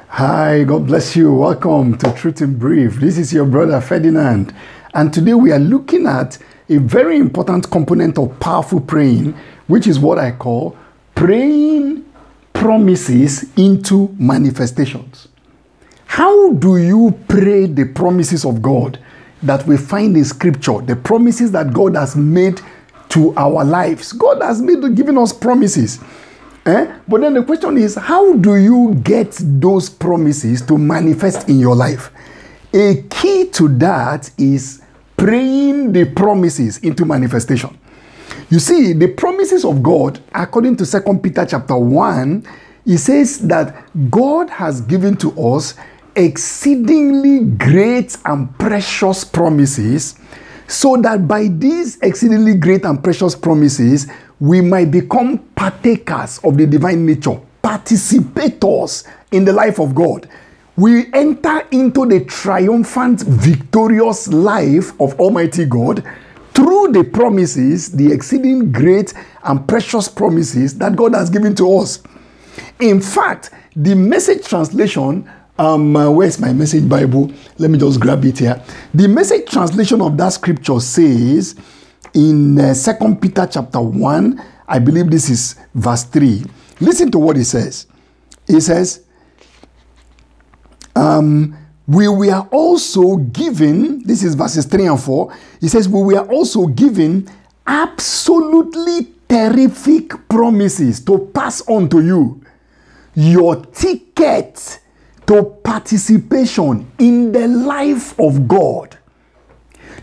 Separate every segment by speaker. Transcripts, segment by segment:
Speaker 1: Hi, God bless you. Welcome to Truth in Brief. This is your brother Ferdinand. And today we are looking at a very important component of powerful praying, which is what I call praying promises into manifestations. How do you pray the promises of God that we find in Scripture, the promises that God has made to our lives? God has given us promises. But then the question is, how do you get those promises to manifest in your life? A key to that is praying the promises into manifestation. You see, the promises of God, according to 2 Peter chapter 1, it says that God has given to us exceedingly great and precious promises, so that by these exceedingly great and precious promises, we might become partakers of the divine nature, participators in the life of God. We enter into the triumphant, victorious life of Almighty God through the promises, the exceeding great and precious promises that God has given to us. In fact, the Message translation, where's my Message Bible? Let me just grab it here. The Message translation of that scripture says in 2 Peter chapter 1, I believe this is verse 3. Listen to what it says. It says, we were also given, this is verses 3 and 4, it says, we were also given absolutely terrific promises to pass on to you. Your ticket to participation in the life of God.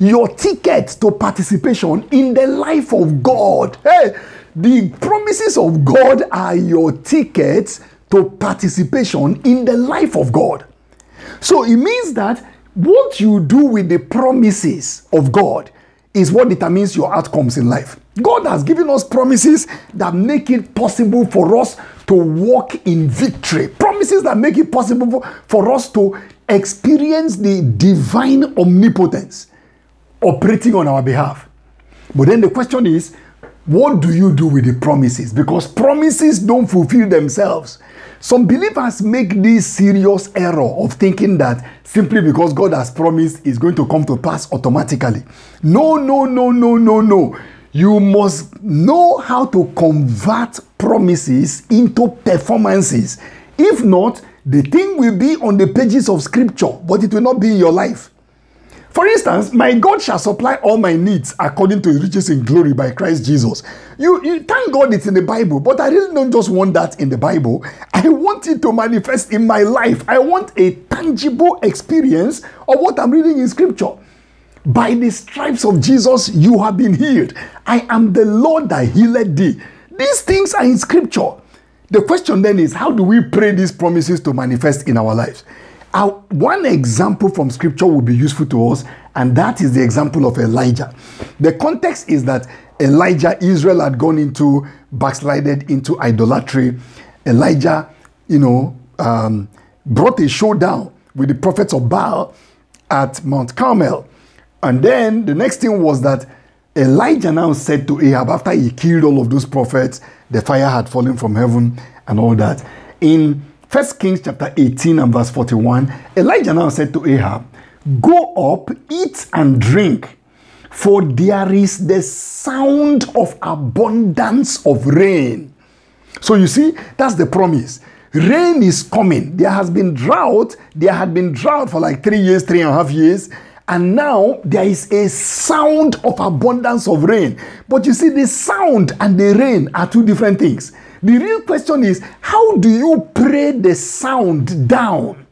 Speaker 1: Your ticket to participation in the life of God. Hey, the promises of God are your tickets to participation in the life of God. So it means that what you do with the promises of God is what determines your outcomes in life. God has given us promises that make it possible for us to walk in victory. Promises that make it possible for us to experience the divine omnipotence operating on our behalf. But then the question is, what do you do with the promises? Because promises don't fulfill themselves. Some believers make this serious error of thinking that simply because God has promised is going to come to pass automatically. No. You must know how to convert promises into performances. If not, the thing will be on the pages of Scripture, but it will not be in your life. For instance, my God shall supply all my needs according to his riches in glory by Christ Jesus. You thank God it's in the Bible, but I really don't just want that in the Bible. I want it to manifest in my life. I want a tangible experience of what I'm reading in Scripture. By the stripes of Jesus, you have been healed. I am the Lord that healed thee. These things are in Scripture. The question then is, how do we pray these promises to manifest in our lives? One example from Scripture will be useful to us, and that is the example of Elijah. The context is that Israel had gone into, backslided into idolatry. Elijah, brought a showdown with the prophets of Baal at Mount Carmel. And then the next thing was that Elijah now said to Ahab, after he killed all of those prophets, the fire had fallen from heaven and all that. In 1 Kings chapter 18 and verse 41, Elijah now said to Ahab, go up, eat and drink, for there is the sound of abundance of rain. So you see, that's the promise. Rain is coming. There has been drought. There had been drought for like 3 years, 3.5 years. And now there is a sound of abundance of rain. But you see, the sound and the rain are two different things. The real question is, how do you pray the sound down?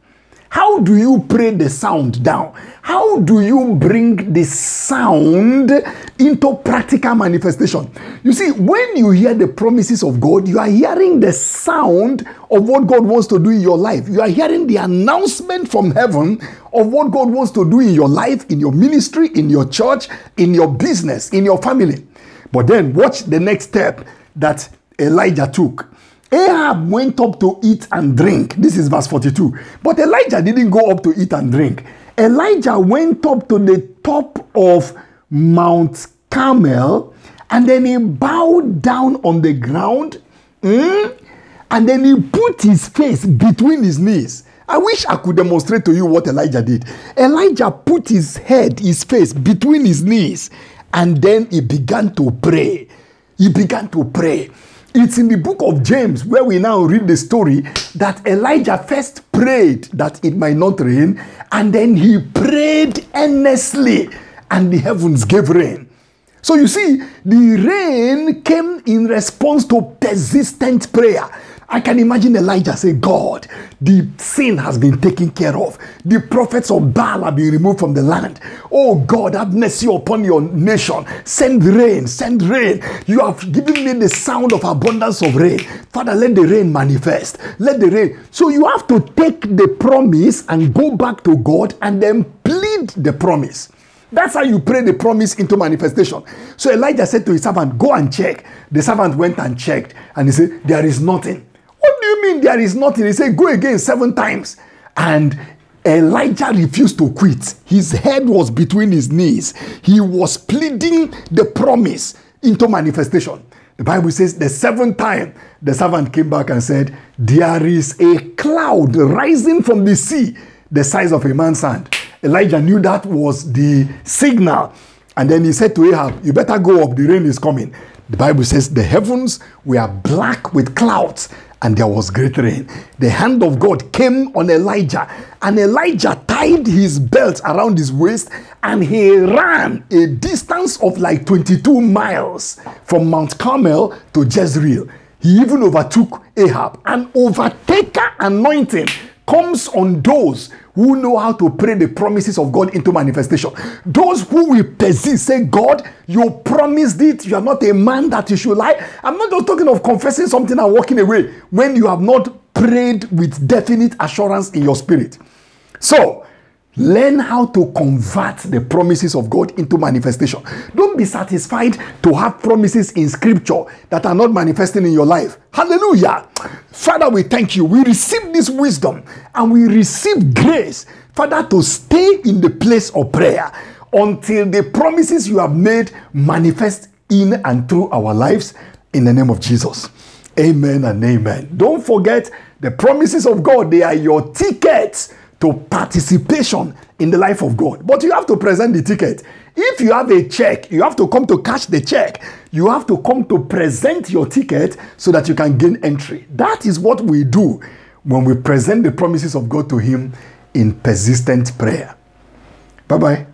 Speaker 1: How do you pray the sound down? How do you bring the sound into practical manifestation? You see, when you hear the promises of God, you are hearing the sound of what God wants to do in your life. You are hearing the announcement from heaven of what God wants to do in your life, in your ministry, in your church, in your business, in your family. But then watch the next step that Elijah took. Ahab went up to eat and drink. This is verse 42. But Elijah didn't go up to eat and drink. Elijah went up to the top of Mount Carmel, and then he bowed down on the ground, and then he put his face between his knees. I wish I could demonstrate to you what Elijah did. Elijah put his face between his knees, and then he began to pray. He began to pray. It's in the book of James where we now read the story that Elijah first prayed that it might not rain, and then he prayed earnestly, and the heavens gave rain. So you see, the rain came in response to persistent prayer. I can imagine Elijah say, God, the sin has been taken care of. The prophets of Baal have been removed from the land. Oh God, have mercy upon your nation. Send rain, send rain. You have given me the sound of abundance of rain. Father, let the rain manifest. Let the rain. So you have to take the promise and go back to God and then plead the promise. That's how you pray the promise into manifestation. So Elijah said to his servant, go and check. The servant went and checked, and he said, there is nothing. What do you mean there is nothing? He said, go again 7 times. And Elijah refused to quit. His head was between his knees. He was pleading the promise into manifestation. The Bible says the 7th time, the servant came back and said, there is a cloud rising from the sea, the size of a man's hand. Elijah knew that was the signal. And then he said to Ahab, you better go up, the rain is coming. The Bible says the heavens were black with clouds, and there was great rain. The hand of God came on Elijah, and Elijah tied his belt around his waist, and he ran a distance of like 22 miles from Mount Carmel to Jezreel. He even overtook Ahab. An overtaker anointing comes on those who know how to pray the promises of God into manifestation. Those who will persist, say, God, you promised it. You are not a man that you should lie. I'm not just talking of confessing something and walking away when you have not prayed with definite assurance in your spirit. So, learn how to convert the promises of God into manifestation. Don't be satisfied to have promises in scripture that are not manifesting in your life. Hallelujah. Father, we thank you. We receive this wisdom and we receive grace, Father, to stay in the place of prayer until the promises you have made manifest in and through our lives, in the name of Jesus. Amen and amen. Don't forget, the promises of God, they are your tickets to participation in the life of God. But you have to present the ticket. If you have a check, you have to come to cash the check. You have to come to present your ticket so that you can gain entry. That is what we do when we present the promises of God to Him in persistent prayer. Bye-bye.